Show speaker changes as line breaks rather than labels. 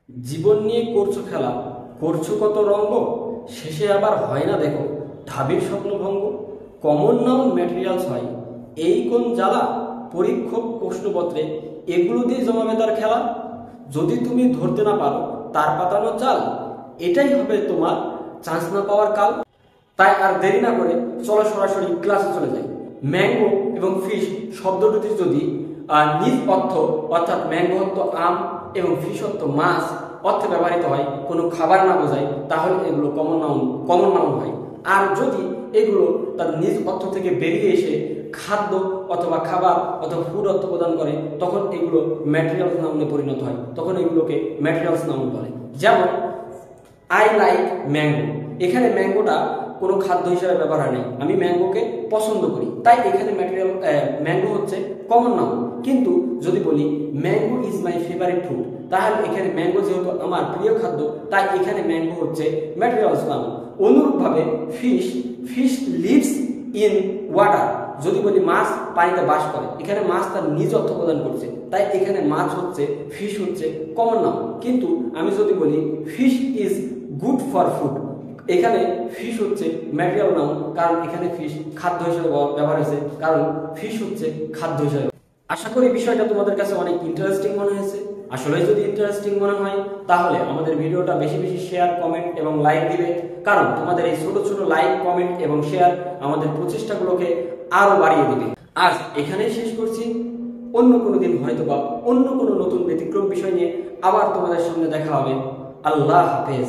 জীবন নিয়ে করছো খেলা, করছো কত রঙ্গ, শেষে আবার হয় না দেখো ঢাবির স্বপ্নভঙ্গ। কমন নাউন ম্যাটেরিয়ালস হয় এই কোন জ্বালা, পরীক্ষক প্রশ্নপত্রে এগুলো দিয়ে জমাবে তার খেলা। যদি তুমি ধরতে না পারো তার পাতানো চাল, এটাই হবে তোমার চান্স না পাওয়ার কাল। তাই আর দেরি না করে চলো সরাসরি ক্লাসে চলে যাই। ম্যাঙ্গো এবং ফিশ শব্দ দুটি যদি নিজ অর্থ অর্থাৎ ম্যাঙ্গো অর্থ আম এবং ফিশ অর্থ মাছ অর্থে ব্যবহৃত হয়, কোনো খাবার না বোঝায়, তাহলে এগুলো কমন নাউন হয়। আর যদি এগুলো তার নিজ অর্থ থেকে বেরিয়ে এসে খাদ্য অথবা খাবার অথবা ফুড অর্থ প্রদান করে, তখন এগুলো ম্যাটেরিয়ালস নাউনে পরিণত হয়, তখন এগুলোকে ম্যাটেরিয়ালস নাউন বলে। যেমন আই লাইক ম্যাঙ্গো, এখানে ম্যাঙ্গোটা কোনো খাদ্য হিসেবে ব্যবহার নেই, আমি ম্যাঙ্গোকে পছন্দ করি, তাই এখানে ম্যাঙ্গো হচ্ছে কমন নাউন। কিন্তু যদি বলি mango is my favourite fruit, তাহলে এখানে ম্যাঙ্গো যেহেতু আমার প্রিয় খাদ্য, তাই এখানে ম্যাঙ্গো হচ্ছে ম্যাটেরিয়ালস নাউন। অনুরূপভাবে fish fish lives in water, যদি বলি মাছ পানিতে বাস করে, এখানে মাছ তার নিজ অর্থ প্রদান করছে, তাই এখানে মাছ হচ্ছে ফিশ হচ্ছে কমন নাউন। কিন্তু আমি যদি বলি fish is good for food, এখানে ফিশ হচ্ছে ম্যাটেরিয়াল নাউন, কারণ এখানে ফিশ খাদ্য হিসেবে ব্যবহার হয়েছে, কারণ ফিশ হচ্ছে খাদ্য হিসেবে। আশা করি বিষয়টা তোমাদের কাছে অনেক ইন্টারেস্টিং মনে হয়েছে। আসলে যদি ইন্টারেস্টিং মনে হয় তাহলে আমাদের ভিডিওটা বেশি বেশি শেয়ার, কমেন্ট এবং লাইক দিবে, কারণ তোমাদের এই ছোট ছোট লাইক, কমেন্ট এবং শেয়ার আমাদের প্রচেষ্টাগুলোকে আরো বাড়িয়ে দিবে। আজ এখানেই শেষ করছি। অন্য কোনো দিন হয়তো বা অন্য কোনো নতুন ব্যতিক্রম বিষয় নিয়ে আবার তোমাদের সামনে দেখা হবে। আল্লাহ হাফেজ।